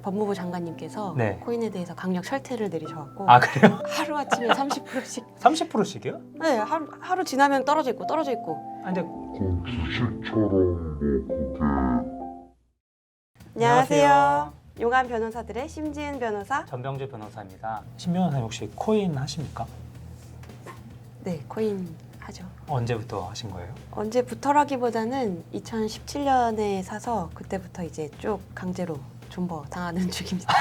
법무부 장관님께서 네. 코인에 대해서 강력 철퇴를 내리셔갖고 아 그래요? 하루아침에 30%씩 30%씩이요? 네, 하루 지나면 떨어져 있고 떨어져 있고. 아 근데 그건 주식처럼 뭐 그게 안녕하세요. 용한 변호사들의 심지은 변호사. 전병주 변호사입니다. 신 변호사님 혹시 코인 하십니까? 네, 코인 하죠. 언제부터 하신 거예요? 언제부터라기보다는 2017년에 사서 그때부터 이제 쭉 강제로 존버 당하는 중입니다.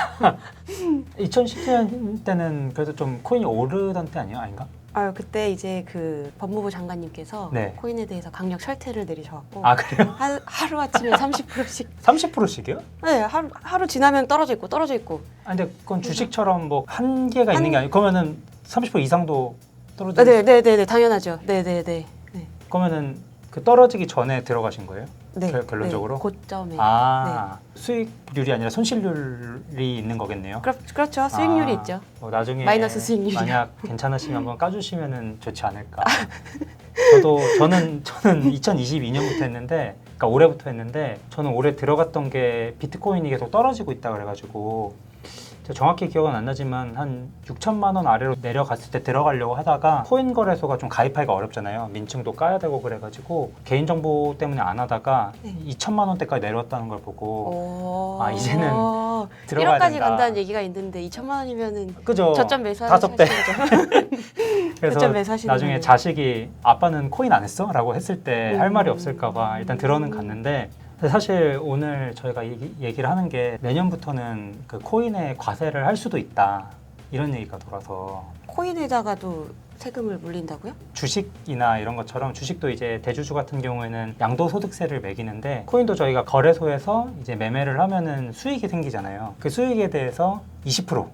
2017년 때는 그래도 좀 코인이 오르던 때 아닌가? 그때 이제 그 법무부 장관님께서 네. 코인에 대해서 강력 철퇴를 내리셔갖고 아 그래요? 하루아침에 30%씩 30%씩이요? 네, 하루 지나면 떨어져 있고 떨어져 있고. 아 근데 그건 주식처럼 뭐 한계가 있는 게 아니고 그러면은 30% 이상도 떨어지는 네네네 당연하죠. 네네네. 네. 그러면은 그 떨어지기 전에 들어가신 거예요? 네. 결론적으로? 네, 고점에. 수익률이 아니라 손실률이 있는 거겠네요. 그렇죠. 수익률이 있죠. 뭐 나중에 마이너스 수익률이요. 만약 괜찮으시면 한번 까주시면은 좋지 않을까. 저는 2022년부터 했는데, 그러니까 올해부터 했는데, 저는 올해 들어갔던 게 비트코인이 계속 떨어지고 있다 그래가지고. 제가 정확히 기억은 안 나지만 한 6천만 원 아래로 내려갔을 때 들어가려고 하다가 코인 거래소가 좀 가입하기가 어렵잖아요. 민증도 까야 되고 그래가지고 개인정보 때문에 안 하다가 네. 2천만 원대까지 내려왔다는 걸 보고 이제는 1억까지 들어가야 된다. 간다는 얘기가 있는데 2천만 원이면은 그죠? 저점 매수하는 다섯 배. 그래서 저점 매수하시는 나중에 거네요. 자식이 아빠는 코인 안 했어? 라고 했을 때 할 말이 없을까봐 일단 들어는 갔는데 사실 오늘 저희가 얘기를 하는 게 내년부터는 그 코인에 과세를 할 수도 있다 이런 얘기가 돌아서 코인에다가도 세금을 물린다고요? 주식이나 이런 것처럼 주식도 이제 대주주 같은 경우에는 양도소득세를 매기는데 코인도 저희가 거래소에서 이제 매매를 하면은 수익이 생기잖아요. 그 수익에 대해서 20%를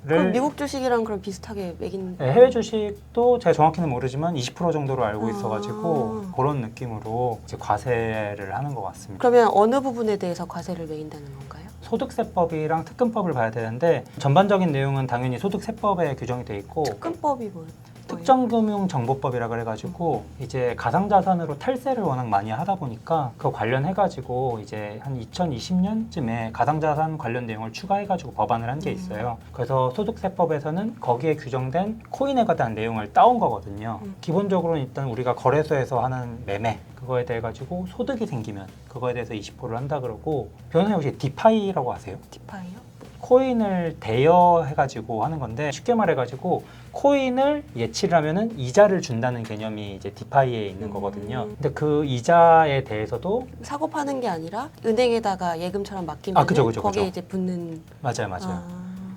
그럼 미국 주식이랑 그럼 비슷하게 매긴. 네, 해외 주식도 제가 정확히는 모르지만 20% 정도로 알고 있어가지고 그런 느낌으로 이제 과세를 하는 것 같습니다. 그러면 어느 부분에 대해서 과세를 매긴다는 건가요? 소득세법이랑 특근법을 봐야 되는데 전반적인 내용은 당연히 소득세법에 규정이 돼 있고 특근법이 뭐예요? 특정금융정보법이라 그래가지고 이제 가상자산으로 탈세를 워낙 많이 하다 보니까 그거 관련해가지고 이제 한 2020년쯤에 가상자산 관련 내용을 추가해가지고 법안을 한 게 있어요. 그래서 소득세법에서는 거기에 규정된 코인에 관한 내용을 따온 거거든요. 기본적으로는 일단 우리가 거래소에서 하는 매매 그거에 대해 가지고 소득이 생기면 그거에 대해서 20%를 한다 그러고 변호사님 혹시 디파이라고 아세요? 디파이요? 코인을 대여해가지고 하는 건데 쉽게 말해가지고 코인을 예치를 하면은 이자를 준다는 개념이 이제 디파이에 있는 거거든요. 근데 그 이자에 대해서도 사고 파는 게 아니라 은행에다가 예금처럼 맡기면 그죠. 거기에 이제 붙는. 맞아요.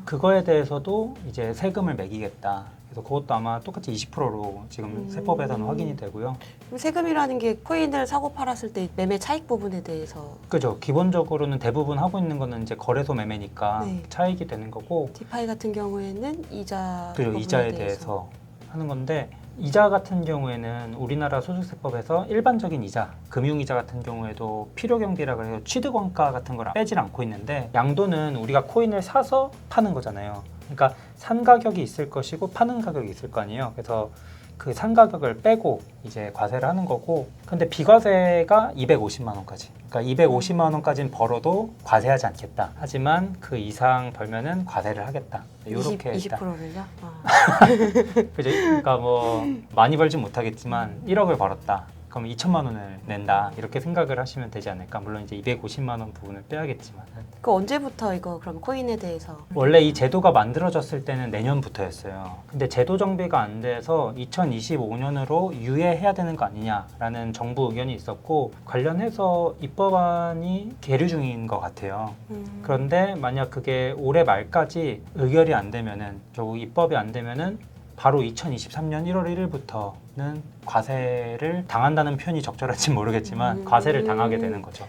그거에 대해서도 이제 세금을 매기겠다. 그래서 그것도 아마 똑같이 20%로 지금 세법에서는 확인이 되고요. 그럼 세금이라는 게 코인을 사고 팔았을 때 매매 차익 부분에 대해서. 그죠. 기본적으로는 대부분 하고 있는 거는 이제 거래소 매매니까 네. 차익이 되는 거고. 디파이 같은 경우에는 이자 그죠. 부분에 이자에 대해서 하는 건데 이자 같은 경우에는 우리나라 소득세법에서 일반적인 이자, 금융이자 같은 경우에도 필요경비라 그래서 취득원가 같은 걸 빼질 않고 있는데 양도는 우리가 코인을 사서 파는 거잖아요. 그러니까 산 가격이 있을 것이고 파는 가격이 있을 거 아니에요. 그래서 그 산 가격을 빼고 이제 과세를 하는 거고 근데 비과세가 250만 원까지. 그러니까 250만 원까지는 벌어도 과세하지 않겠다. 하지만 그 이상 벌면은 과세를 하겠다. 이렇게 20%를요? 그죠? 그러니까 뭐 많이 벌진 못하겠지만 1억을 벌었다. 그럼 2천만 원을 낸다. 이렇게 생각을 하시면 되지 않을까. 물론 이제 250만 원 부분을 빼야겠지만. 그 언제부터 이거 그럼 코인에 대해서? 원래 이 제도가 만들어졌을 때는 내년부터였어요. 근데 제도 정비가 안 돼서 2025년으로 유예해야 되는 거 아니냐라는 정부 의견이 있었고 관련해서 입법안이 계류 중인 것 같아요. 그런데 만약 그게 올해 말까지 의결이 안 되면은 결국 입법이 안 되면은 바로 2023년 1월 1일부터는 과세를 당한다는 표현이 적절할지 모르겠지만 과세를 당하게 되는 거죠.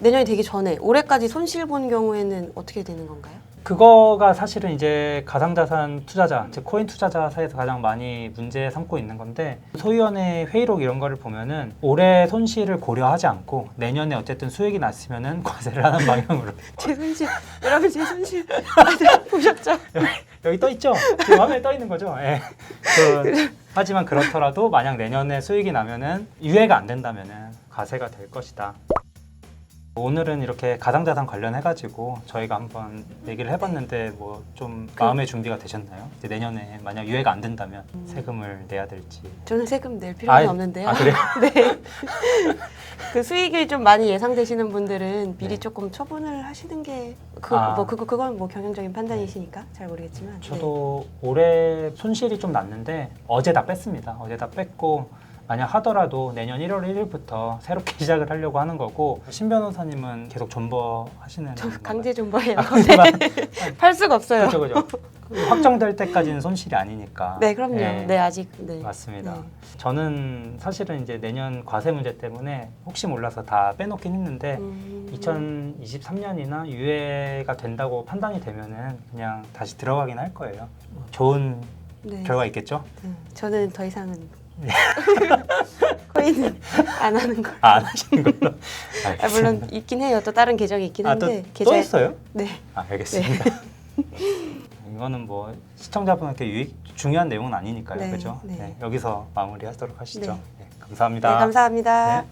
내년이 되기 전에 올해까지 손실 본 경우에는 어떻게 되는 건가요? 그거가 사실은 이제 가상자산 투자자, 즉 코인 투자자 사이에서 가장 많이 문제 삼고 있는 건데 소위원회 회의록 이런 거를 보면은 올해 손실을 고려하지 않고 내년에 어쨌든 수익이 났으면은 과세를 하는 방향으로. 제 손실, 여러분 제 손실 보셨죠? 여기 떠 있죠? 지금 화면에 떠 있는 거죠? 예. 하지만 그렇더라도 만약 내년에 수익이 나면은 유예가 안 된다면은 과세가 될 것이다. 오늘은 이렇게 가상자산 관련해가지고 저희가 한번 얘기를 해봤는데 뭐 좀 마음의 준비가 되셨나요? 이제 내년에 만약 유예가 안 된다면 세금을 내야 될지. 저는 세금 낼 필요는 아, 없는데요. 아 그래요? 네. 그 수익이 좀 많이 예상되시는 분들은 미리 네. 조금 처분을 하시는 게 아. 그건 뭐 경영적인 판단이시니까 잘 모르겠지만. 저도 올해 손실이 좀 났는데 어제 다 뺐습니다. 어제 다 뺐고 만약 하더라도 내년 1월 1일부터 새롭게 시작을 하려고 하는 거고 신 변호사님은 계속 존버 하시는 저 건가요? 강제 존버해요. 아, 하지만 팔 수가 없어요. 그죠. 확정될 때까지는 손실이 아니니까. 네, 그럼요. 네. 네, 아직. 네. 맞습니다. 네. 저는 사실은 이제 내년 과세 문제 때문에 혹시 몰라서 다 빼놓긴 했는데 2023년이나 유예가 된다고 판단이 되면은 그냥 다시 들어가긴 할 거예요. 좋은 네. 결과 있겠죠? 저는 더 이상은 코인은 안 하는 걸. 안 하시는 걸로. 아, 물론 있긴 해요. 또 다른 계정이 있긴 한데 또 있어요? 네. 알겠습니다. 이거는 뭐 시청자분께 중요한 내용은 아니니까요, 네, 그죠? 네. 여기서 마무리하도록 하시죠. 네. 네, 감사합니다. 네, 감사합니다. 네.